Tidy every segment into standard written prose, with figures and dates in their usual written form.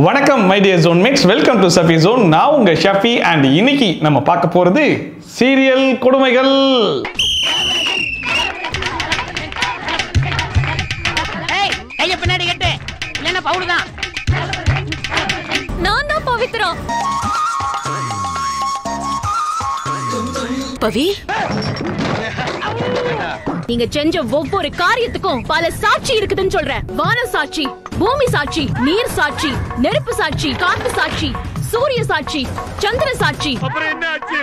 வணக்கம் my dear zone mates, welcome to Safi zone. நான் உங்க ஷஃபி அண்ட் இன்னைக்கு நம்ம பார்க்க போறது சீரியல் கொடுமைகள். ஏய் கைய பின்னாடி கட்டு, இல்லனா பவுல் தான். நான் தான் பவித்ரா. பவி, நீங்க செஞ்ச ஒவ்வொரு காரியத்துக்கும் பல சாட்சி இருக்குதுன்னு சொல்றேன். வான சாட்சி, பூமி சாட்சி, நீர் சாட்சி, நெருப்பு சாட்சி, காத்து சாட்சி, சூரிய சாட்சி, சந்திர சாட்சி. அப்புறம் என்ன ஆச்சு?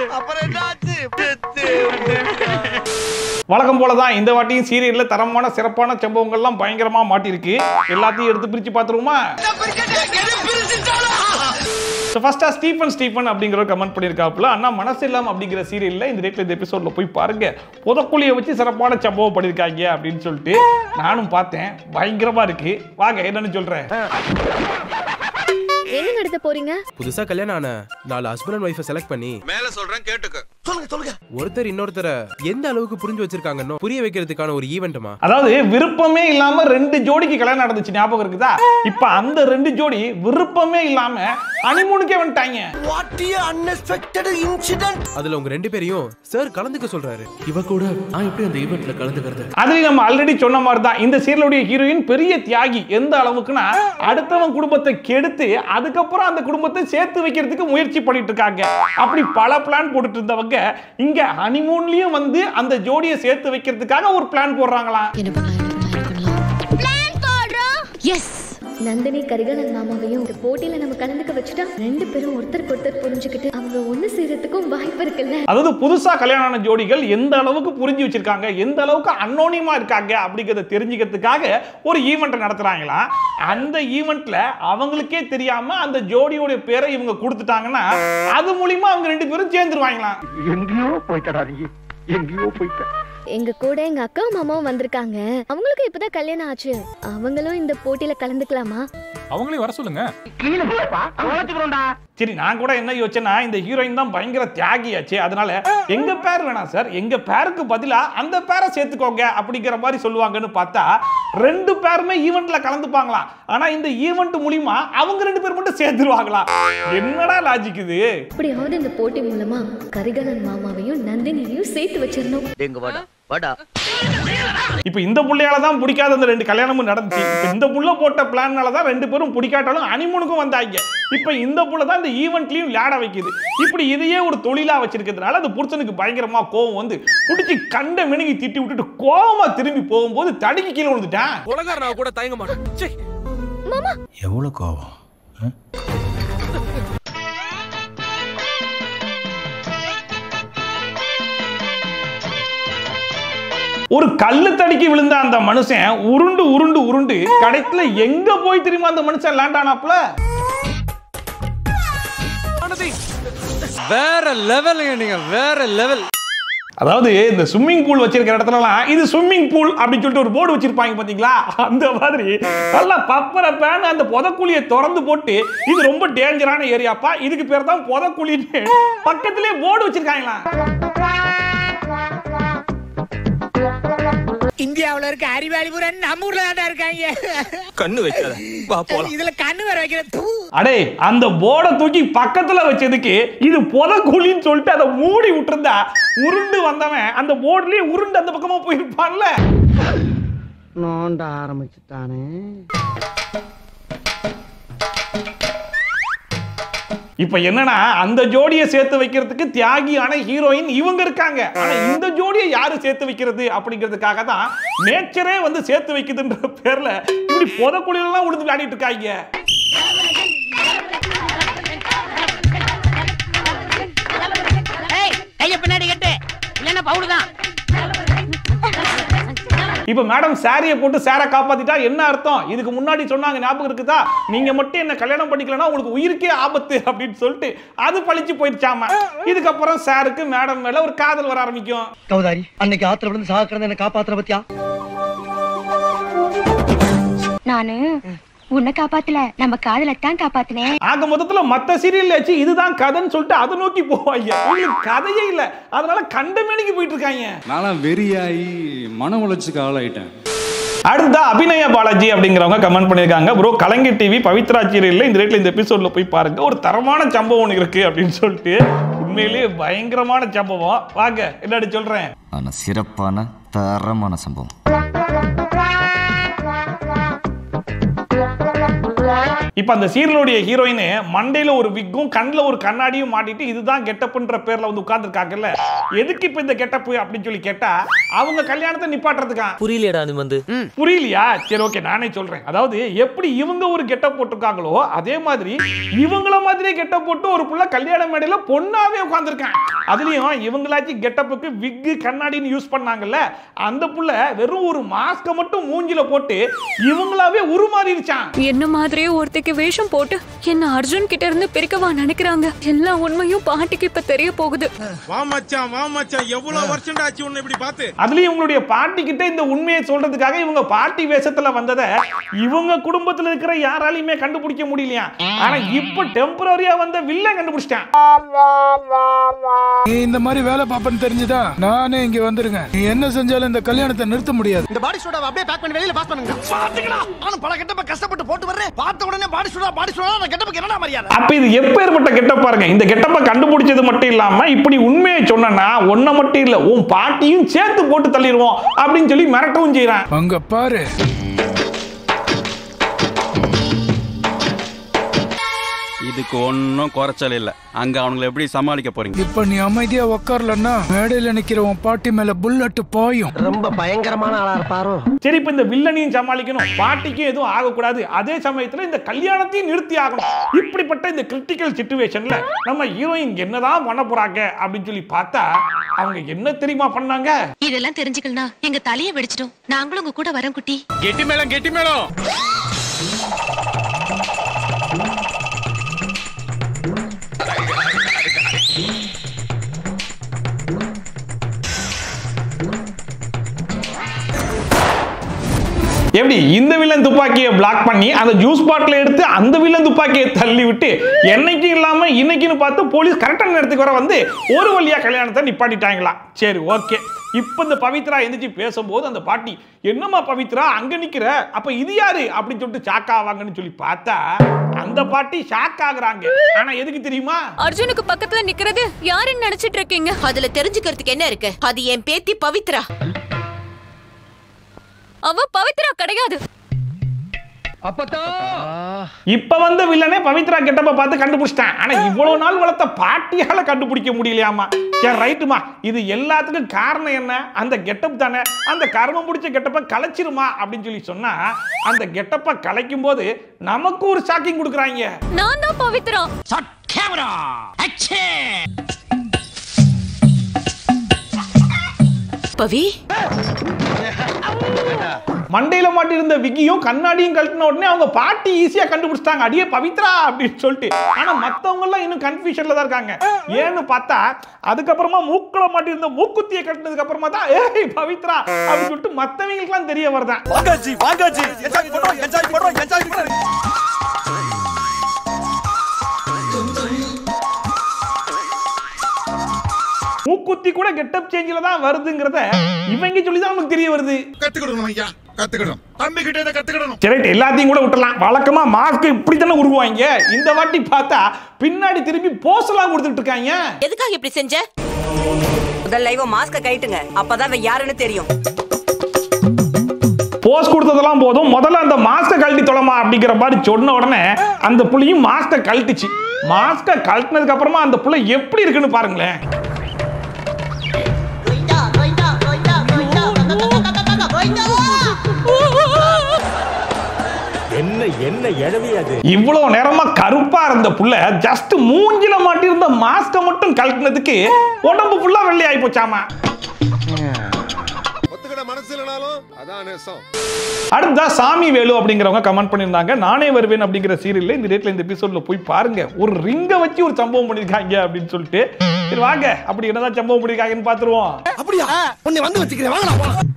வழக்கம் போலதான் இந்த வாட்டியும் சீரியல்ல தரமான சிறப்பான சம்பவங்கள்லாம் பயங்கரமா மாட்டிருக்கு. எல்லாத்தையும் எடுத்து பிரிச்சு பார்த்துருவோமா? ஃபர்ஸ்டா ஸ்டீஃபன் அப்படிங்கிற கமெண்ட் பண்ணியிருக்காப்புல, அண்ணா மனசு இல்லாம அப்படிங்கிற சீரியல்ல இந்த ரேட்ல இந்த எபிசோட்ல போய் பாருங்க, புதக்குழியை வச்சு சிறப்பான சம்பவம் பண்ணியிருக்காங்க அப்படின்னு சொல்லிட்டு நானும் பார்த்தேன். பயங்கரமா இருக்கு. வாங்க என்னன்னு சொல்றேன். என்ன நடத்த போறீங்க? புதுசா கல்யாணம் ஆன 4 ஹஸ்பண்ட் அண்ட் வைஃபை செலக்ட் பண்ணி மேல சொல்றேன் கேட்டுக்க. சொல்லுங்க. ஒருத்தர் இன்னொருத்தர எந்த அளவுக்கு புரிஞ்சு வச்சிருக்காங்கன்னு புரிய வைக்கிறதுக்கான ஒரு ஈவென்ட்மா. அதாவது விருப்பமே இல்லாம 2 ஜோடிக்கு கல்யாணம் நடந்துச்சு, ஞாபகம் இருக்குதா? இப்ப அந்த 2 ஜோடி விருப்பமே இல்லாம ஹனிமூனுக்கே வந்துட்டாங்க. What a unexpected incident. அதுல உங்க 2 பேரையும் சார் கலந்துக்க சொல்றாரு. இவ கூட நான் எப்படி அந்த ஈவென்ட்ல கலந்துக்கிறது? அதுல நம்ம ஆல்ரெடி சொன்ன மாதிரி தான் இந்த சீரியலுடைய ஹீரோயின் பெரிய தியாகி. எந்த அளவுக்குன்னா அடுத்தவன் குடும்பத்தை கெடுத்து அதுக்கப்புறம் அந்த குடும்பத்தை சேர்த்து வைக்கிறதுக்கு முயற்சி பண்ணிட்டு இருக்காங்க. அப்படி பல பிளான் போட்டுட்டு இருந்தவங்க இங்க ஹனிமூன்லயும் வந்து அந்த ஜோடியை சேர்த்து வைக்கிறதுக்காக ஒரு பிளான் போடுறாங்களாம். என்ன பண்ணலாம்? பிளான் போடுறோம். எஸ், நந்தினி கரிகாலன் மாமாவையும் இந்த போட்டியில நம்ம கலந்துக்க வச்சுட்டா 2 பேரும் ஒருத்தருக்கு ஒருத்தர் புரிஞ்சுக்கிட்டு அவங்க ஒண்ணு சேரத்துக்கும் வாய்ப்பு இருக்குல்ல. அதாவது புதுசா கல்யாணம் ஆன ஜோடிகள் எந்த அளவுக்கு புரிஞ்சு வச்சிருக்காங்க, எந்த அளவுக்கு அன்னோனியமா இருக்காங்க அப்படிங்கறத தெரிஞ்சுக்கிறதுக்காக ஒரு ஈவென்ட் நடத்துறாங்களா. அந்த ஈவென்ட்ல அவங்களுக்கே தெரியாம அந்த ஜோடியோட பேரை இவங்க கொடுத்துட்டாங்கன்னா அது மூலமா அவங்க 2 பேரும் சேர்ந்துருவாங்களாம். எங்கேயோ போய்ட்டடா நீ, எங்கேயோ போய்ட்ட. எங்க கூட எங்க அக்கா மாமாவும் வந்திருக்காங்க. அவங்களுக்கு இப்பதான் கல்யாணம் ஆச்சு. அவங்களும் இந்த போட்டியில கலந்துக்கலாமா? அவங்களையும் வர சொல்லுங்க. கீழ போப்பா, ஓடிச்சுறோம்டா. சரி, நான் கூட என்ன யோசிச்சேன்னா இந்த ஹீரோயின் தான் பயங்கர தியாகியாச்சு, அதனால எங்க பேர் வேணாம் சார், எங்க பேருக்கு பதிலா அந்த பேரை சேர்த்துக்கோங்க அப்படிங்கிற மாதிரி சொல்லுவாங்கன்னு பார்த்தா 2 பேருமே ஈவென்ட்ல கலந்துப்பாங்களாம். ஆனா இந்த ஈவென்ட் மூலமா அவங்க 2 பேர் மட்டும் சேர்த்துருவாங்களாம். என்னடா லாஜிக் இது? அப்படியாவது இந்த போட்டி மூலமா கரிகாலன் மாமாவையும் நந்தினியையும் சேர்த்து வச்சிடணும். எங்க வாடா வாடா. இப்ப இந்த புள்ளையால தான் பிடிக்காத அந்த 2 கல்யாணமும் நடந்துச்சு. இப்ப இந்த புள்ள போட்ட பிளான்னால தான் 2 பேரும் பிடிக்காட்டாலும் ஹனிமூனுக்கும் வந்தாங்க. இப்ப இந்த புள்ள தான் இந்த ஈவென்ட்லயும் விளையாட வைக்குது. இப்படி இதையே ஒரு தொழிலா வச்சிருக்கிறதுனால அந்த புருஷனுக்கு பயங்கரமா கோவம் வந்து புடிச்சு கண்ட மினுங்கி திட்டி விட்டுட்டு கோவமா திரும்பி போகும்போது தடுக்கி கீழே விழுந்துட்டான். உலகார நான் கூட தயங்க மாட்டேன். மாமா, எவ்வளவு கோவம்! ஒரு கல்லு தடுக்கி விழுந்த அந்த மனுஷன் உருண்டு உருண்டு உருண்டு கடைசில எங்க போய் திரும்ப அந்த மனுஷன் லேண்ட் ஆனாப்ல. வேற லெவல், நீங்க வேற லெவல். அதாவது இந்த ஸ்விம்மிங் பூல் வச்சிருக்கிற இடத்துலலாம் இது ஸ்விம்மிங் பூல் அப்படின்னு சொல்லிட்டு ஒரு போர்டு வச்சிருப்பாங்க பாத்தீங்களா, அந்த மாதிரி நல்லா பப்பர பேன் அந்த புதக்குழியை திறந்து போட்டு இது ரொம்ப டேஞ்சரான ஏரியாப்பா, இதுக்கு பேர் தான் புதக்குழின்னு பக்கத்திலே போர்டு வச்சிருக்காங்களா. இந்தியாவுல இருக்க அறிவாளி பூரா நம்ம ஊர்ல தான் இருக்காங்க. கண்ணு வைக்காத, வா போலாம். இதுல கண்ணு வேற வைக்கிற. அடே, அந்த போர்டை தூக்கி பக்கத்துல வச்சதுக்கு இது புதக்குழின்னு சொல்லிட்டு அதை மூடி விட்டுருந்தா உருண்டு வந்தவன் அந்த போர்டுலயே உருண்டு அந்த பக்கமா போயிருப்பான்ல. நோண்ட ஆரம்பிச்சுட்டானே. இப்ப என்னன்னா அந்த ஜோடியை சேர்த்து வைக்கிறதுக்கு தியாகியான ஹீரோயின் இவங்க இருக்காங்க. ஆனா இந்த ஜோடியை யாரு சேர்த்து வைக்கிறது அப்படிங்கிறதுக்காக தான் நேச்சரே வந்து சேர்த்து வைக்குதுன்ற பேர்ல இப்படி புதக்குழியில எல்லாம் உழுந்து விளையாடிட்டு இருக்காங்க. ஏய் கைய பின்னாடி கட்டு, இல்லனா பவுல் தான். இப்ப மேடம் சாரியை போட்டு சாரை காப்பாத்திட்டா என்ன அர்த்தம்? இதுக்கு முன்னாடி சொன்னாங்க, ஞாபகம் இருக்குதா? நீங்க மட்டும் என்ன கல்யாணம் பண்ணிக்கலன்னா உங்களுக்கு உயிருக்கே ஆபத்து அப்படின்னு சொல்லிட்டு அது பழிச்சு போயிடுச்சாம. இதுக்கப்புறம் சாருக்கு மேடம் மேல ஒரு காதல் வர ஆரம்பிக்கும். கௌதாரி, அன்னைக்கு ஆத்துல விழுந்து சாக்குறத என்ன காப்பாத்துற பத்தியா? நானு உன்னை காப்பாத்தல, நம்ம காதலத்தான் காப்பாத்தினேன். ஆக மொத்தத்துல மத்த சீரியல் ஆச்சு இதுதான் கதைன்னு சொல்லிட்டு அதை நோக்கி போவாங்க. உங்களுக்கு கதையே இல்ல, அதனால கண்டமேனிக்கு போயிட்டு இருக்காங்க. நானும் வெறியாயி மன உளைச்சுக்கு ஆளாயிட்டேன். அடுத்தா அபிநய பாலாஜி அப்படிங்கிறவங்க கமெண்ட் பண்ணியிருக்காங்க, ப்ரோ கலைஞர் டிவி பவித்ரா சீரியல்ல இந்த ரேட்ல இந்த எபிசோட்ல போய் பாருங்க, ஒரு தரமான சம்பவம் இருக்கு அப்படின்னு சொல்லிட்டு. உண்மையிலேயே பயங்கரமான சம்பவம். வாங்க என்னடி சொல்றேன். ஆனா சிறப்பான தரமான சம்பவம். இப்ப அந்த சீரியலுடைய ஹீரோயின் மண்டையில ஒரு விக்கும் கண்ணுல ஒரு கண்ணாடியும் மாட்டிட்டு இதுதான் கெட்டப்ன்ற பேர்ல வந்து உட்கார்ந்துருக்காங்கல்ல. எதுக்கு இப்ப இந்த கெட்டப் அப்படின்னு சொல்லி கேட்டா அவங்க கல்யாணத்தை நிப்பாட்டுறதுக்கா. புரியலடா நீ வந்து புரியலையா? சரி ஓகே நானே சொல்றேன். அதாவது எப்படி இவங்க ஒரு கெட்டப் போட்டிருக்காங்களோ அதே மாதிரி இவங்கள மாதிரியே கெட்டப் போட்டு ஒரு புள்ள கல்யாண மேடையில பொண்ணாவே உட்கார்ந்துருக்கான். அதுலயும் இவங்களாச்சும் கெட்டப்புக்கு விக்கு கண்ணாடின்னு யூஸ் பண்ணாங்கல்ல, அந்த புள்ள வெறும் ஒரு மாஸ்க மட்டும் மூஞ்சில போட்டு இவங்களாவே உருமாறிடுச்சான். என்ன மாதிரியே ஒருத்தைக்கு வேஷம் போட்டு என்ன அர்ஜுன் கிட்ட இருந்து பிரிக்கவா நினைக்கிறாங்க. எல்லா உண்மையும் பாட்டிக்கு இப்ப தெரிய போகுது. வா மச்சான் எவ்வளவு வருஷம் ஆச்சு உன்னை இப்படி பார்த்து. அதுலயும் இவங்களுடைய பாட்டி கிட்ட இந்த உண்மையை சொல்றதுக்காக இவங்க பாட்டி வேஷத்துல வந்தத இவங்க குடும்பத்துல இருக்கிற யாராலையுமே கண்டுபிடிக்க முடியலையா. ஆனா இப்ப டெம்பரரியா வந்த வில்லன் கண்டுபிடிச்சிட்டான். நீ இந்த மாதிரி வேலை பாப்பன்னு தெரிஞ்சுதா நானே இங்க வந்துருங்க. நீ என்ன செஞ்சாலும் இந்த கல்யாணத்தை நிறுத்த முடியாது. இந்த பாடி சோடாவை அப்படியே பேக் பண்ணி வெளியில பாஸ் பண்ணுங்க. பாத்தீங்களா நானும் பல கெட்டப்ப கஷ்டப்பட்டு போட்டு வர்றேன். பார்த்த உடனே பாடி சோடா அந்த கெட்டப்புக்கு என்னடா மரியாதை. அப்ப இது எப்பேற்பட்ட கெட்டப் பாருங்க. இந்த கெட்டப்ப கண்டுபிடிச்சது மட்டும் இல்லாம இப்படி உண்மையை சொன்னா ஒன்ன மட்டும் இல்ல உன் பாட்டியும் சேர்த்து போட்டு தள்ளிடுவோம் அப்படின்னு சொல்லி மிரட்டவும் செய்யறான். அங்க பாரு. இதுக்கு ஒன்னும் குறைச்சல் இல்ல. அங்க அவங்களை எப்படி சமாளிக்க போறீங்க? இப்ப நீ அமைதியா உட்காரலன்னா மேடையில நிக்கிற உன் பாட்டி மேல புல்லட் பாயும். ரொம்ப பயங்கரமான ஆளா இருப்பாரோ. சரி இப்ப இந்த வில்லனையும் சமாளிக்கணும், பாட்டிக்கும் எதுவும் ஆகக்கூடாது, அதே சமயத்துல இந்த கல்யாணத்தையும் நிறுத்தி ஆகணும். இப்படிப்பட்ட இந்த கிரிட்டிக்கல் சிச்சுவேஷன்ல நம்ம ஹீரோயின் என்னதான் பண்ண போறாங்க அப்படின்னு சொல்லி பார்த்தா அவங்க என்ன தெரியுமா பண்ணாங்க? இதெல்லாம் தெரிஞ்சுக்கலாம் எங்க தலையை வெடிச்சிட்டோம். நாங்களும் உங்க கூட வரோம் குட்டி. கெட்டி மேளம் எப்படி இந்த வில்லன் துப்பாக்கியை பிளாக் பண்ணி அந்த ஜூஸ் பாட்டில் எடுத்து அந்த வில்லன் துப்பாக்கியை தள்ளி விட்டு என்னைக்கும் இல்லாம இன்னைக்குன்னு பார்த்து போலீஸ் கரெக்டான நேரத்துக்கு வர வந்து ஒரு வழியா கல்யாணத்தை நிப்பாட்டிட்டாங்களா. சரி ஓகே. இப்ப இந்த பவித்ரா எந்திரிச்சு பேசும்போது அந்த பாட்டி என்னமா பவித்ரா அங்க நிக்கிற, அப்ப இது யாரு அப்படின்னு சொல்லிட்டு ஷாக் ஆவாங்கன்னு சொல்லி பார்த்தா அந்த பாட்டி ஷாக் ஆகுறாங்க. ஆனா எதுக்கு தெரியுமா? அர்ஜுனுக்கு பக்கத்துல நிக்கிறது யாருன்னு நினைச்சிட்டு இருக்கீங்க? அதுல தெரிஞ்சுக்கிறதுக்கு என்ன இருக்கு? அது என் பேத்தி பவித்ரா. அவ பவித்ரா கிடையாது. இப்ப வந்த வில்லனே பவித்ரா கெட்டப்ப பார்த்து கண்டுபிடிச்சிட்டான். ஆனா இவ்வளவு நாள் வளர்த்த பாட்டியால கண்டுபிடிக்க முடியலையாமா. சரி ரைட்டுமா, இது எல்லாத்துக்கும் காரணம் என்ன? அந்த கெட்டப் தானே. அந்த கர்மம் பிடிச்ச கெட்டப்ப கலைச்சிருமா அப்படின்னு சொல்லி சொன்னா அந்த கெட்டப்ப கலைக்கும் போது நமக்கு ஒரு ஷாக்கிங் கொடுக்குறாங்க. நான் தான் பவித்ரா. பவி மண்டையில மாட்டி இருந்த விக்கியும் கண்ணாடியும் கழட்டின உடனே அவங்க பாட்டி ஈஸியா கண்டுபிடிச்சிட்டாங்க, அடியே பவித்ரா அப்படின்னு சொல்லிட்டு. ஆனா மத்தவங்க எல்லாம் இன்னும் கன்ஃபியூஷன்ல தான் இருக்காங்க. ஏன்னு பார்த்தா அதுக்கப்புறமா மூக்குல மாட்டி இருந்த மூக்குத்தியை கட்டினதுக்கு அப்புறமா தான் ஏய் பவித்ரா அப்படின்னு சொல்லிட்டு மத்தவங்களுக்கு எல்லாம் தெரிய வருதான். மூக்குத்தி கூட கெட்டப் சேஞ்சில தான் வருதுங்கறத இவங்க சொல்லி தான் நமக்கு தெரிய வருது. கத்துக்கணும் ஐயா, கத்துக்கணும். தம்பி கிட்ட இத கத்துக்கணும். சரி எல்லாத்தையும் கூட விட்டுறலாம். வழக்கமா மாஸ்க் இப்படி தானே உருவாங்க. இந்த வாட்டி பார்த்தா பின்னாடி திரும்பி போஸ் எல்லாம் கொடுத்துட்டு இருக்காங்க. எதுக்காக இப்படி செஞ்ச? முதல்ல இவ மாஸ்க கைட்டுங்க, அப்பதான் அவ யாருன்னு தெரியும். போஸ் கொடுத்ததெல்லாம் போதும், முதல்ல அந்த மாஸ்க கழட்டி தொலைமா அப்படிங்கிற மாதிரி சொன்ன உடனே அந்த புள்ளையும் மாஸ்க கழட்டிச்சு. மாஸ்க கழட்டினதுக்கு அப்புறமா அந்த புள்ளை எப்படி இருக்குன்னு பாருங்களேன். இவ்வளவு நேரமா கருப்பா இருந்த புள்ள ஜஸ்ட் மூஞ்சில மாட்டி இருந்த மாஸ்க மட்டும் கழட்டினதுக்கு உடம்பு ஃபுல்லா வெள்ளை ஆயி போச்சாமா. அடுத்தா சாமி வேலு அப்படிங்கிறவங்க கமெண்ட் பண்ணிருந்தாங்க, நானே வருவேன் அப்படிங்கிற சீரியல்ல இந்த டேட்ல இந்த எபிசோட்ல போய் பாருங்க, ஒரு ரிங்க வச்சு ஒரு சம்பவம் பண்ணிருக்காங்க அப்படின்னு சொல்லிட்டு. சரி வாங்க அப்படி என்னதான் சம்பவம் பண்ணிருக்காங்கன்னு பாத்துருவோம். அப்படியா உன்னை வந்து வச்சுக்கிறேன் வாங்கலாம்.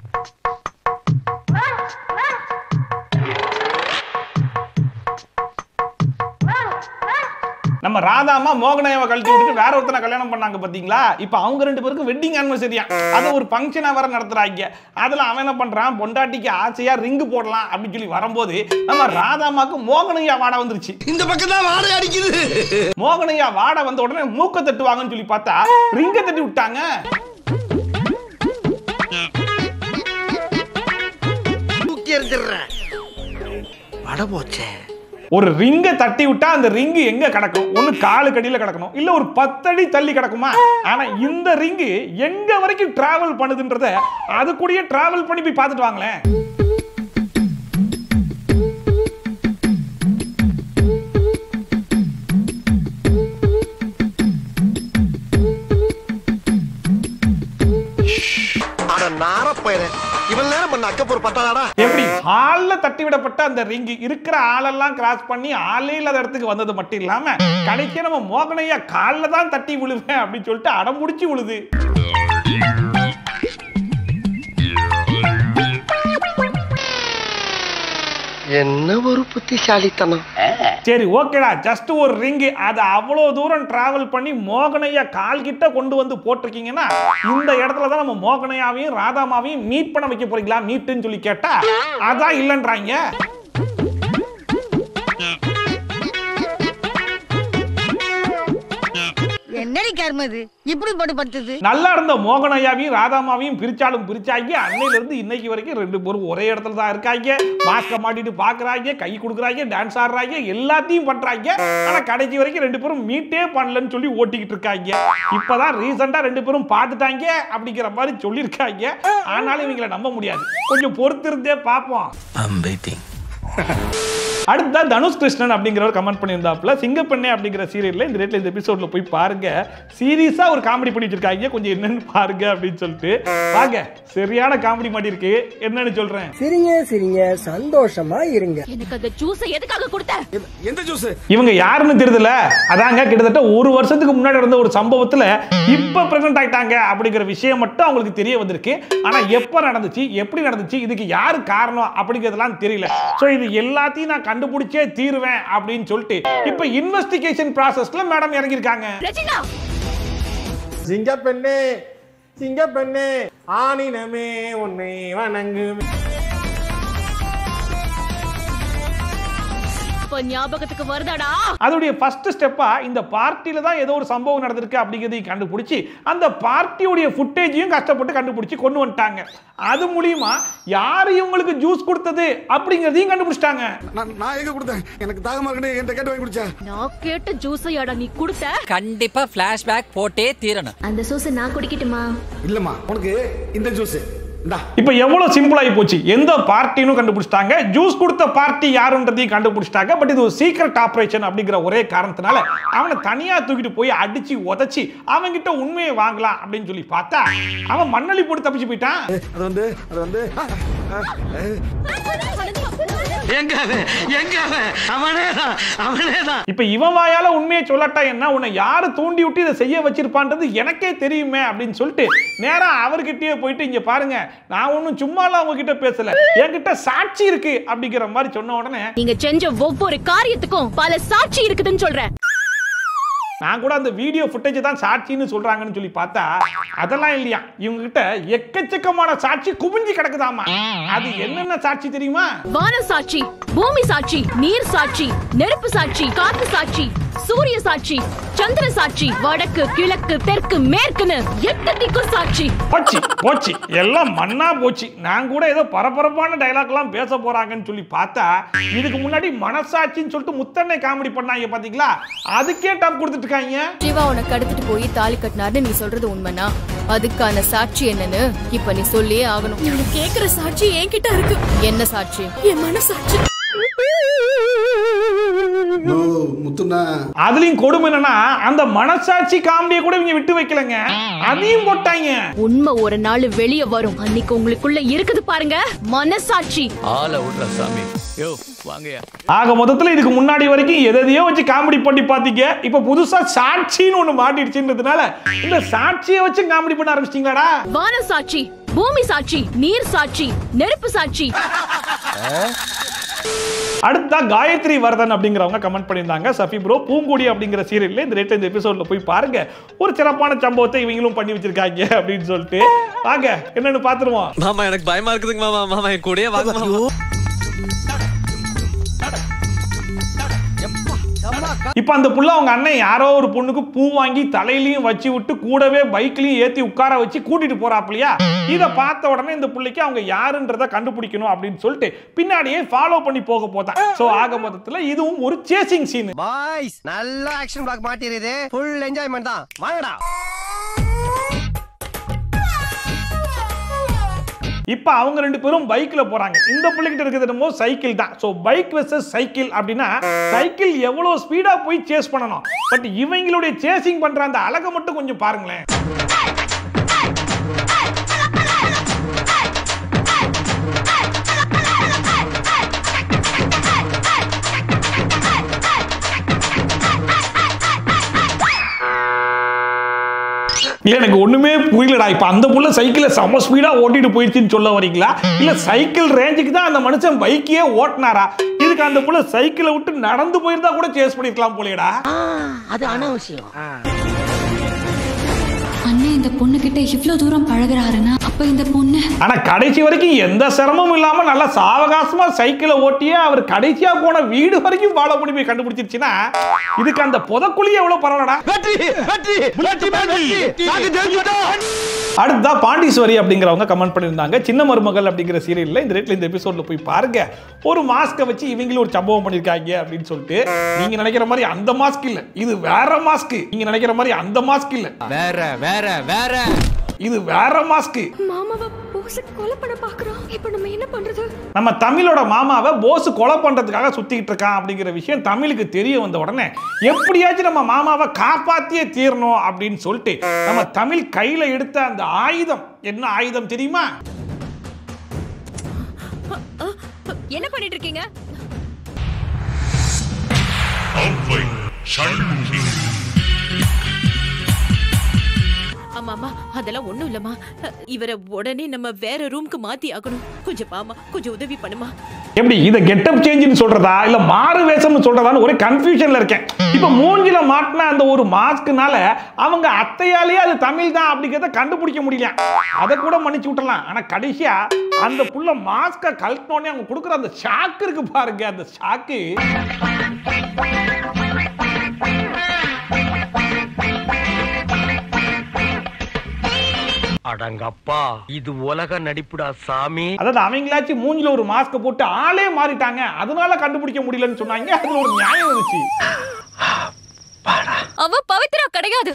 நம்ம ராதாமா மோகனையாவை கழட்டி விட்டுட்டு வேற ஒருத்தனை கல்யாணம் பண்ணாங்க பாத்தீங்களா? இப்ப அவங்க ரெண்டு பேருக்கு வெட்டிங் ஆனிவர்சரியா, அது ஒரு ஃபங்க்ஷனா வர நடத்துறாங்க. அதுல அவன் என்ன பண்றான், பொண்டாட்டிக்கு ஆசையா ரிங்கு போடலாம் அப்படின்னு சொல்லி வரும்போது நம்ம ராதாமாக்கு மோகனையா வாடை வந்துருச்சு. இந்த பக்கம் தான் வாடை அடிக்குது. மோகனையா வாடை வந்த உடனே மூக்க தட்டுவாங்கன்னு சொல்லி பார்த்தா ரிங்க தட்டி விட்டாங்க. ஒரு ரிங்க தட்டி விட்டா அந்த ரிங்கு எங்க கிடக்கும்? ஒண்ணு காலு கடியில கிடக்கணும், இல்ல ஒரு 10 அடி தள்ளி கிடக்குமா? ஆனா இந்த ரிங்கு எங்க வரைக்கும் டிராவல் பண்ணுதுன்றத அது கூடயே டிராவல் பண்ணி போய் பார்த்துட்டு வாங்களேன். எப்படி ஹால்ல தட்டி விடப்பட்ட அந்த ரிங் இருக்கிற ஆளெல்லாம் கிராஸ் பண்ணி ஆளே இல்லாத இடத்துக்கு வந்தது மட்டும் இல்லாம கடைசியா நம்ம மோகனையா கால்ல தான் தட்டி விழுவேன் அப்படின்னு சொல்லிட்டு அடம்புடிச்சு விழுது. என்ன ஒரு புத்திசாலித்தனம். சரி ஓகேடா, ஜஸ்ட் ஒரு ரிங், அது அவ்வளவு தூரம் டிராவல் பண்ணி மோகனையா கால் கிட்ட கொண்டு வந்து போட்டிருக்கீங்கன்னா இந்த இடத்துல தான் நம்ம மோகனையாவையும் ராதாமாவையும் மீட் பண்ண வைக்க போறீங்களா? மீட்னு சொல்லி கேட்டா அதான் இல்லன்றாங்க. என்னடி கர்மது இப்படி போட்டு படுத்துது? நல்லா இருந்த மோகனையாவையும் ராதாமாவையும் பிரிச்சாலும் பிரிச்சாங்க. அன்னையில இருந்து இன்னைக்கு வரைக்கும் ரெண்டு பேரும் ஒரே இடத்துல தான் இருக்காங்க. மாஸ்க மாட்டிட்டு பாக்குறாங்க, கை கொடுக்குறாங்க, டான்ஸ் ஆடுறாங்க, எல்லாத்தையும் பண்றாங்க. ஆனா கடைசி வரைக்கும் ரெண்டு பேரும் மீட்டே பண்ணலன்னு சொல்லி ஓட்டிக்கிட்டு இருக்காங்க. இப்பதான் ரீசெண்டா ரெண்டு பேரும் பார்த்துட்டாங்க அப்படிங்கிற மாதிரி சொல்லியிருக்காங்க. ஆனாலும் இவங்களை நம்ப முடியாது, கொஞ்சம் பொறுத்து இருந்தே பார்ப்போம். அடுத்த தனுஷ் கிருஷ்ணன் அப்படிங்கிறவர் கமெண்ட் பண்ணியிருந்தாப்புல, சிங்கப்பெண்ணே அப்படிங்கிற சீரியல்ல இந்த ரேட்ல இந்த எபிசோட்ல போய் பாருங்க, சீரியஸா ஒரு காமெடி பண்ணி வச்சிருக்காங்க, கொஞ்சம் என்னன்னு பாருங்க அப்படின்னு சொல்லிட்டு வாங்க. சரியான காமெடி மாட்டி இருக்கு, என்னன்னு சொல்றேன். சிரிங்க சிரிங்க, சந்தோஷமா இருங்க. எனக்கு அந்த ஜூஸ் எதுக்காக கொடுத்த? எந்த ஜூஸ்? இவங்க யாருன்னு தெரியல. அதாங்க கிட்டத்தட்ட ஒரு வருஷத்துக்கு முன்னாடி இருந்த ஒரு சம்பவத்துல இப்ப பிரெக்னன்ட் ஆயிட்டாங்க அப்படிங்கிற விஷயம் மட்டும் அவங்களுக்கு தெரிய வந்திருக்கு. ஆனா எப்ப நடந்துச்சு, எப்படி நடந்துச்சு, இதுக்கு யாரு காரணம் அப்படிங்கிறதெல்லாம் தெரியல. சோ இது எல்லாத்தையும் நான் கண்டுபிடிச்சே தீருவேன் அப்படின்னு சொல்லிட்டு இப்ப இன்வெஸ்டிகேஷன் ப்ராசஸ்ல மேடம் இறங்கி இருக்காங்க. சிங்கப்பெண்ணே சிங்கப்பெண்ணே ஆனினமே உன்னை வணங்குமே. ஞாபகத்துக்கு வருதாடா? அதோடைய ஃபர்ஸ்ட் ஸ்டெப்பா இந்த பார்ட்டில தான் ஏதோ ஒரு சம்பவம் நடந்திருக்கு அப்படிங்கறதை கண்டுபிடிச்சி அந்த பார்ட்டியோட ஃபுட்டேஜையும் கஷ்டப்பட்டு கண்டுபிடிச்சி கொண்டு வந்துட்டாங்க. அது மூலமா யாரு இவங்களுக்கு ஜூஸ் கொடுத்தது அப்படிங்கறதையும் கண்டுபிடிச்சிட்டாங்க. நான் எங்க கொடுத்தேன்? எனக்கு தாகமா இருக்கு, என்கிட்ட கேட்டு வாங்கி குடிச்சா. நான் கேட்ட ஜூஸையாடா நீ கொடுத்த? கண்டிப்பா ஃபிளாஷ்பேக் போட்டே தீரணும். அந்த ஜூஸ் நான் குடிக்கட்டுமா? இல்லம்மா, உனக்கு இந்த ஜூஸ். இப்ப எவ்வளவு சிம்பிள் ஆகி போச்சு. எந்த பார்ட்டின்னு கண்டுபிடிச்சிட்டாங்க, ஜூஸ் கொடுத்த பார்ட்டி யாருன்றதையும் கண்டுபிடிச்சிட்டாங்க. பட் இது ஒரு சீக்ரெட் ஆபரேஷன் அப்படிங்கிற ஒரே காரணத்தினால அவனை தனியா தூக்கிட்டு போய் அடிச்சு உதச்சி அவன் கிட்ட உண்மையை வாங்கலாம் அப்படின்னு சொல்லி பார்த்தா அவன் மண்ணலி போட்டு தப்பிச்சு போயிட்டான். அது வந்து இப்ப இவன் வாயால உண்மையை சொல்லட்டா என்ன, உன்னை யாரு தூண்டி விட்டு இதை செய்ய வச்சிருப்பான்றது எனக்கே தெரியுமே அப்படின்னு சொல்லிட்டு நேரா அவர்கிட்டயே போயிட்டு, இங்க பாருங்க நான் ஒன்னும் சும்மாலாம் உங்ககிட்ட பேசல, என்கிட்ட சாட்சி இருக்கு அப்படிங்கிற மாதிரி சொன்ன உடனே, நீங்க செஞ்ச ஒவ்வொரு காரியத்துக்கும் பல சாட்சி இருக்குதுன்னு சொல்றேன். நான் கூட அந்த வீடியோ ஃபுட்டேஜ் தான் சாட்சின்னு சொல்றாங்கன்னு சொல்லி பார்த்தா அதெல்லாம் இல்லையா, இவங்க கிட்ட எக்கச்சக்கமான சாட்சி குவிஞ்சு கிடக்குதாமா. அது என்னென்ன சாட்சி தெரியுமா? வான சாட்சி, பூமி சாட்சி, நீர் சாட்சி, நெருப்பு சாட்சி, காத்து சாட்சி, சூரிய சாட்சி, சந்திர சாட்சி, வடக்கு கிழக்கு தெற்கு மேற்குன்னு 8 திக்கு சாட்சி. போச்சு போச்சு, எல்லாம் மண்ணா போச்சு. நான் கூட ஏதோ பரபரப்பான டயலாக் எல்லாம் பேச போறாங்கன்னு சொல்லி பார்த்தா இதுக்கு முன்னாடி மனசாட்சின்னு சொல்லிட்டு முத்தண்ணை காமெடி பண்ணாங்க பாத்தீங்களா, அதுக்கே டாப் கொடுத்துட்டு இருக்காங்க. சிவா உனக்கு அடுத்துட்டு போய் தாலி கட்டினாரு, நீ சொல்றது உண்மைனா அதுக்கான சாட்சி என்னன்னு இப்ப நீ சொல்லியே ஆகணும். நீ கேக்குற சாட்சி என்கிட்ட இருக்கு. என்ன சாட்சி? என் மனசாட்சி. அதுலயும் கொடுமை என்னன்னா அந்த மனசாட்சி காமெடியை கூட இவங்க விட்டு வைக்கலங்க, அதையும் போட்டாங்க. உண்மை ஒரு நாள் வெளியே வரும், அன்னைக்கு உங்களுக்குள்ள இருக்குது பாருங்க மனசாட்சி. ஆக மொத்தத்துல இதுக்கு முன்னாடி வரைக்கும் எதையோ வச்சு காமெடி பண்ணி பாத்தீங்க, இப்ப புதுசா சாட்சின்னு ஒண்ணு மாட்டிடுச்சுன்றதுனால இந்த சாட்சியை வச்சு காமெடி பண்ண ஆரம்பிச்சிட்டீங்களாடா. வான சாட்சி, பூமி சாட்சி, நீர் சாட்சி, நெருப்பு சாட்சி. அடுத்தா காயத்ரி வர்தன் அப்படிங்கிறவங்க கமெண்ட் பண்ணியிருந்தாங்க, சஃபி ப்ரோ பூங்குடி அப்படிங்கிற சீரியல்ல இந்த ரேட் இந்த எபிசோட்ல போய் பாருங்க, ஒரு சிறப்பான சம்பவத்தை இவங்களும் பண்ணி வச்சிருக்காங்க அப்படின்னு சொல்லிட்டு வாங்க என்னன்னு பாத்துருவோம். மாமா எனக்கு பயமா இருக்குதுங்க மாமா. மாமா என் கூடயே வாங்க மாமா. இப்ப அந்த புள்ள அவங்க அண்ணன் யாரோ ஒரு பொண்ணுக்கு பூ வாங்கி தலையிலையும் வச்சு விட்டு கூடவே பைக்லயும் ஏத்தி உட்கார வச்சு கூட்டிட்டு போறாப்லையா. இத பார்த்த உடனே இந்த புள்ளைக்கு அவங்க யாருன்றத கண்டுபிடிக்கணும் அப்படின்னு சொல்லிட்டு பின்னாடியே ஃபாலோ பண்ணி போக போதான். சோ ஆக மொத்தத்துல இதுவும் ஒரு சேசிங் சீன். பாய்ஸ் நல்ல ஆக்ஷன் பிளாக் மாட்டிருது, ஃபுல் என்ஜாய்மென்ட் தான், வாங்கடா. இப்ப அவங்க ரெண்டு பேரும் பைக்ல போறாங்க. இந்த பிள்ளைகிட்ட இருக்கிறது என்னமோ சைக்கிள் தான். சோ பைக் வெர்சஸ் சைக்கிள் அப்படின்னா சைக்கிள் எவ்வளவு ஸ்பீடா போய் சேஸ் பண்ணணும். பட் இவங்களுடைய சேசிங் பண்ற அந்த அழகை மட்டும் கொஞ்சம் பாருங்களேன். எனக்கு ஒண்ணுமே புரியலடா. இப்ப அந்த புள்ள சைக்கிளை செம ஸ்பீடா ஓட்டிட்டு போயிடுச்சுன்னு சொல்ல வரீங்களா, இல்ல சைக்கிள் ரேஞ்சுக்கு தான் அந்த மனுஷன் பைக்கையே ஓட்டினாரா? இதுக்கு அந்த புள்ள சைக்கிளை விட்டு நடந்து போயிருந்தா கூட சேஸ் பண்ணிருக்கலாம் போலடா. அது அனாவசியம். அண்ணே இந்த பொண்ணு கிட்ட இவ்வளவு தூரம் பழகுறாருன்னா அப்ப இந்த பொண்ணு ஆனா கடைசி வரைக்கும் எந்த சிரமமும் இல்லாம நல்லா சாவகாசமா சைக்கிளை ஓட்டியே அவர் கடைசியா போன வீடு வரைக்கும் ஃபாலோ பண்ணி போய் கண்டுபிடிச்சிருச்சுன்னா இதுக்கு அந்த புதக்குழி எவ்வளவு பரவாயில்லடா. அடுத்தா பாண்டீஸ்வரி அப்படிங்கிறவங்க கமெண்ட் பண்ணியிருந்தாங்க, சின்ன மருமகள் அப்படிங்கிற சீரியல்ல இந்த ரேட்ல இந்த எபிசோட்ல போய் பாருங்க, ஒரு மாஸ்க வச்சு இவங்களும் ஒரு சம்பவம் பண்ணிருக்காங்க அப்படின்னு சொல்லிட்டு. நீங்க நினைக்கிற மாதிரி அந்த மாஸ்க் இல்ல, இது வேற மாஸ்க். நீங்க நினைக்கிற மாதிரி அந்த மாஸ்க் இல்ல, வேற வேற வேற இது வேற மாஸ்க். மாமாவை போஸ் கொலை பண்ண பாக்குறோம். இப்போ நம்ம என்ன பண்றது? நம்ம தமிழோட மாமாவை போஸ் கொலை பண்றதுக்காக சுத்திட்டு இருக்கான் அப்படிங்கிற விஷயம் தமிழுக்கு தெரிய வந்த உடனே எப்படியாச்சும் நம்ம மாமாவை காப்பாத்தியே தீரணும் அப்படின்னு சொல்லிட்டு நம்ம தமிழ் கையில எடுத்த அந்த ஆயுதம் என்ன ஆயுதம் தெரியுமா? என்ன பண்ணிட்டு இருக்கீங்க? ஆமாமா அதெல்லாம் ஒண்ணும் இல்லம்மா. இவரை உடனே நம்ம வேற ரூம்க்கு மாத்தி ஆகணும். கொஞ்சம் பாமா, கொஞ்சம் உதவி பண்ணுமா. எப்படி இத கெட்டப் சேஞ்ச்னு சொல்றதா இல்ல மாறு வேஷம்னு சொல்றதான்னு ஒரே கன்ஃபியூஷன்ல இருக்கேன். இப்ப மூஞ்சில மாட்டின அந்த ஒரு மாஸ்க்னால அவங்க அத்தையாலேயே அது தமிழ் தான் அப்படிங்கறத கண்டுபிடிக்க முடியல. அதை கூட மன்னிச்சு விட்டலாம். ஆனா கடைசியா அந்த புள்ள மாஸ்க கழட்டினோடனே அவங்க கொடுக்குற அந்த ஷாக் இருக்கு பாருங்க, அந்த ஷாக்கு அடங்கப்பா, இது உலக நடிப்புடா சாமி. அதாவது அவங்களாச்சும் மூஞ்சில ஒரு மாஸ்க் போட்டு ஆளே மாறிட்டாங்க, அதனால கண்டுபிடிக்க முடியலன்னு சொன்னாங்க. அதுல ஒரு நியாயம் இருந்துச்சு. அவ பவித்ரா கிடையாது.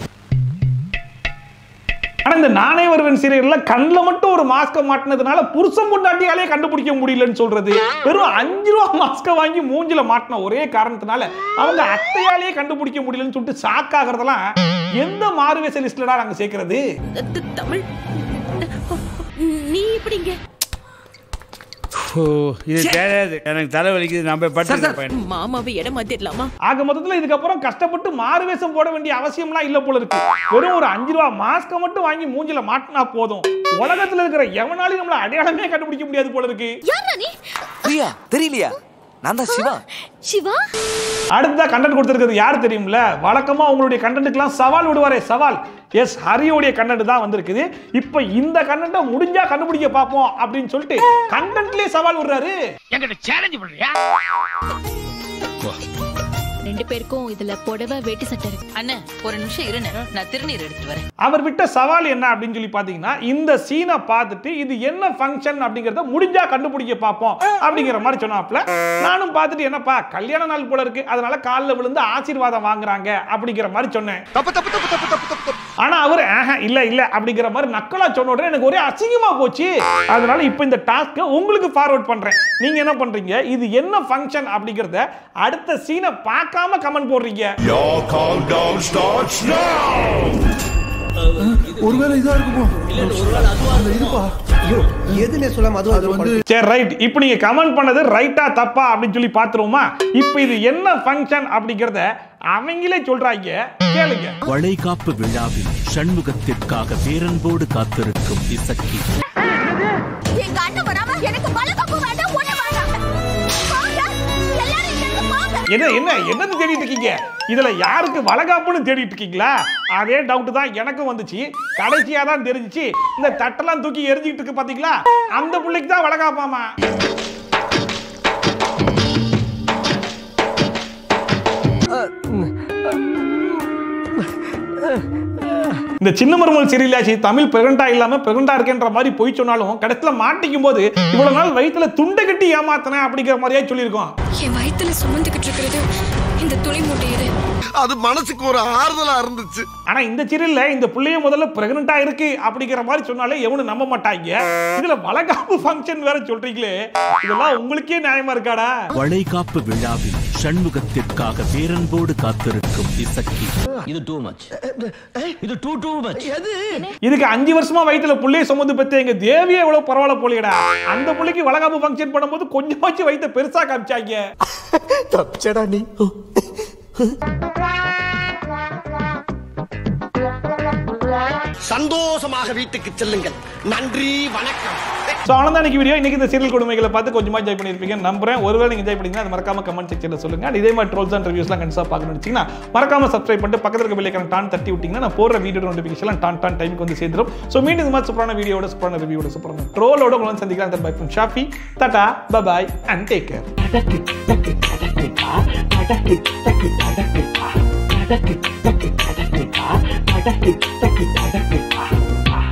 ஆனா இந்த நானே வருவேன் சீரியல்ல கண்ணுல மட்டும் ஒரு மாஸ்க மாட்டினதுனால புருஷன் பொண்டாட்டியாலே கண்டுபிடிக்க முடியலன்னு சொல்றது. வெறும் 5 ரூபா மாஸ்க வாங்கி மூஞ்சில மாட்டின ஒரே காரணத்தினால அவங்க அத்தையாலே கண்டுபிடிக்க முடியலன்னு சொல்லிட்டு ஷாக் ஆகுறதெல்லாம் எந்த மாறுவேஷ லிஸ்ட்லடா நாங்க சேர்க்கிறது? தமிழ் நீ எப்படிங்க? இது தெரியாது, எனக்கு தலைவலிக்குது. நம்ம பட்டு மாமாவை இடம் மாத்திடலாமா? ஆக மொத்தத்துல இதுக்கப்புறம் கஷ்டப்பட்டு மாறுவேஷம் போட வேண்டிய அவசியம்லாம் இல்ல போல இருக்கு. வெறும் ஒரு 5 ரூபா மாஸ்க மட்டும் வாங்கி மூஞ்சில மாட்டினா போதும். உலகத்துல இருக்கிற எவனாலையும் நம்மள அடையாளமே கண்டுபிடிக்க முடியாது போல இருக்கு. யாரா நீ? பிரியா தெரியலையா? நான் தான் சிவா. சிவா? அடுத்த கண்டென்ட் கொடுத்திருக்கிறது யார் தெரியும்ல? வழக்கமா உங்களுடைய கண்டென்ட்க்குலாம் சவால் விடுவாரே சவால். எஸ் ஹரியோடைய கண்டென்ட் தான் வந்திருக்குது. இப்போ இந்த கண்டென்ட்டை முடிஞ்சா கண்டுபிடிக்க பாப்போம் அப்படின்னு சொல்லிட்டு கண்டென்ட்லயே சவால் விடுறாரு. என்கிட்ட சேலஞ்ச் பண்றியா? ரெண்டு பேருக்கும் இதுல புடவை வேட்டி சட்டை இருக்கு. அண்ணா ஒரு நிமிஷம் இருங்க, நான் திருநீர் எடுத்துட்டு வரேன். அவர் விட்ட சவால் என்ன அப்படின்னு சொல்லி பாத்தீங்கன்னா, இந்த சீனை பார்த்துட்டு இது என்ன ஃபங்க்ஷன் அப்படிங்கறத முடிஞ்சா கண்டுபிடிக்க பாப்போம் அப்படிங்கிற மாதிரி சொன்னாப்ல. நானும் பார்த்துட்டு என்னப்பா கல்யாண நாள் போல இருக்கு, அதனால காலில் விழுந்து ஆசீர்வாதம் வாங்குறாங்க அப்படிங்கிற மாதிரி சொன்னேன். ஆனா அவர் இல்ல இல்ல அப்படிங்கிற மாதிரி நக்கலா சொன்ன உடனே எனக்கு ஒரே அசிங்கமா போச்சு. அதனால இப்போ இந்த டாஸ்க்கை உங்களுக்கு ஃபார்வர்ட் பண்றேன். நீங்க என்ன பண்றீங்க, இது என்ன ஃபங்க்ஷன் அப்படிங்கறத அடுத்த சீனை பார்க்காம கமெண்ட் போடுறீங்க. ஒருவேளை இதா இருக்குமோ? எதுனே சொல்லாம அது வந்து சரி ரைட். இப்போ நீங்க கமெண்ட் பண்ணது ரைட்டா தப்பா அப்படின்னு சொல்லி பாத்துருவோமா? இப்போ இது என்ன ஃபங்க்ஷன் அப்படிங்கறத அவங்களே சொல்றாங்க, கேளுங்க. வளைகாப்பு விழாவில் சண்முகத்திற்காக பேரன்போடு காத்திருக்கும் இசக்கி. எங்க அண்ணன் வராம எனக்கு வளைகாப்பு வேண்டாம், ஒண்ணு வேண்டாம். என்னன்னு தேடிட்டு இருக்கீங்க? இதுல யாருக்கு வளகாப்புன்னு தேடிட்டு இருக்கீங்களா? அதே டவுட் தான் எனக்கும் வந்துச்சு. கடைசியா தான் தெரிஞ்சிச்சு இந்த தட்டெல்லாம் தூக்கி எரிஞ்சிட்டு இருக்கு பாத்தீங்களா, அந்த புள்ளைக்கு தான் வளகாப்பாமா. இந்த சின்ன மருமகள் சீரியலாச்சு தமிழ் பிரெக்னண்டா இல்லாம பிரெக்னண்டா இருக்கேன்ற மாதிரி போய் சொன்னாலும் கடைசியில மாட்டிக்கும் போது இவ்வளவு நாள் வயித்துல துண்டை கட்டி ஏமாத்தின அப்படிங்கிற மாதிரியே சொல்லியிருக்கோம். என் வயித்துல சுமந்துகிட்டு இருக்கிறது இந்த துணி மூட்டையது. அது மனசுக்கு ஒரு ஆறுதலா இருந்துச்சு. ஆனா இந்த சீரியல்ல இந்த புள்ளைய முதல்ல பிரெக்னண்டா இருக்கு அப்படிங்கிற மாதிரி சொன்னாலே எவனும் நம்ப மாட்டாங்க. இதுல வளகாப்பு ஃபங்க்ஷன் வேற சொல்றீங்களே, இதெல்லாம் உங்களுக்கே நியாயமா இருக்காடா? வளைகாப்பு விழாவில் சண்முகத்திற்காக பேரன்போடு காத்திருக்கும் இசக்கி. இது டூ மச். இது டூ மச். இதுக்கு 5 வருஷமா வயித்துல புள்ளைய சுமந்து பெத்த எங்க தேவியே எவ்வளவு பரவாயில்ல போலியடா. அந்த புள்ளைக்கு வளகாப்பு ஃபங்க்ஷன் பண்ணும்போது கொஞ்சமாச்சு வயித்தை பெருசா காமிச்சாங்க. தப்பிச்சடா நீ. சந்தோஷமாக வீட்டுக்கு செல்லுங்கள். நன்றி, வணக்கம். சோ அவ்வளவுதான் இன்னைக்கு வீடியோ. இன்னைக்கு இந்த சீரியல் கொடுமைகளை பார்த்து கொஞ்சமா என்ஜாய் பண்ணிருப்பீங்க நம்புறேன். ஒருவேளை நீங்க என்ஜாய் பண்ணீங்கன்னா அது மறக்காம கமெண்ட் செக்ஷன்ல சொல்லுங்க. இதே மாதிரி ட்ரோல்ஸ் அண்ட் ரிவ்யூஸ்லாம் கண்டிப்பா பார்க்கணும்னு நினைச்சீங்கன்னா மறக்காம சப்ஸ்கிரைப் பண்ணிட்டு பக்கத்துல இருக்க பெல் ஐகானை டான் தட்டி விட்டீங்கன்னா நான் போடுற வீடியோ நோட்டிஃபிகேஷன் டான் டைமுக்கு வந்து சேர்ந்துரும். சோ மீண்டும் இந்த மாதிரி சூப்பரான வீடியோட சூப்பரான ரிவ்யூவோட சூப்பரான ட்ரோலோட உங்களை சந்திக்கலாம். Bye from Shafi. Tata bye bye and take care.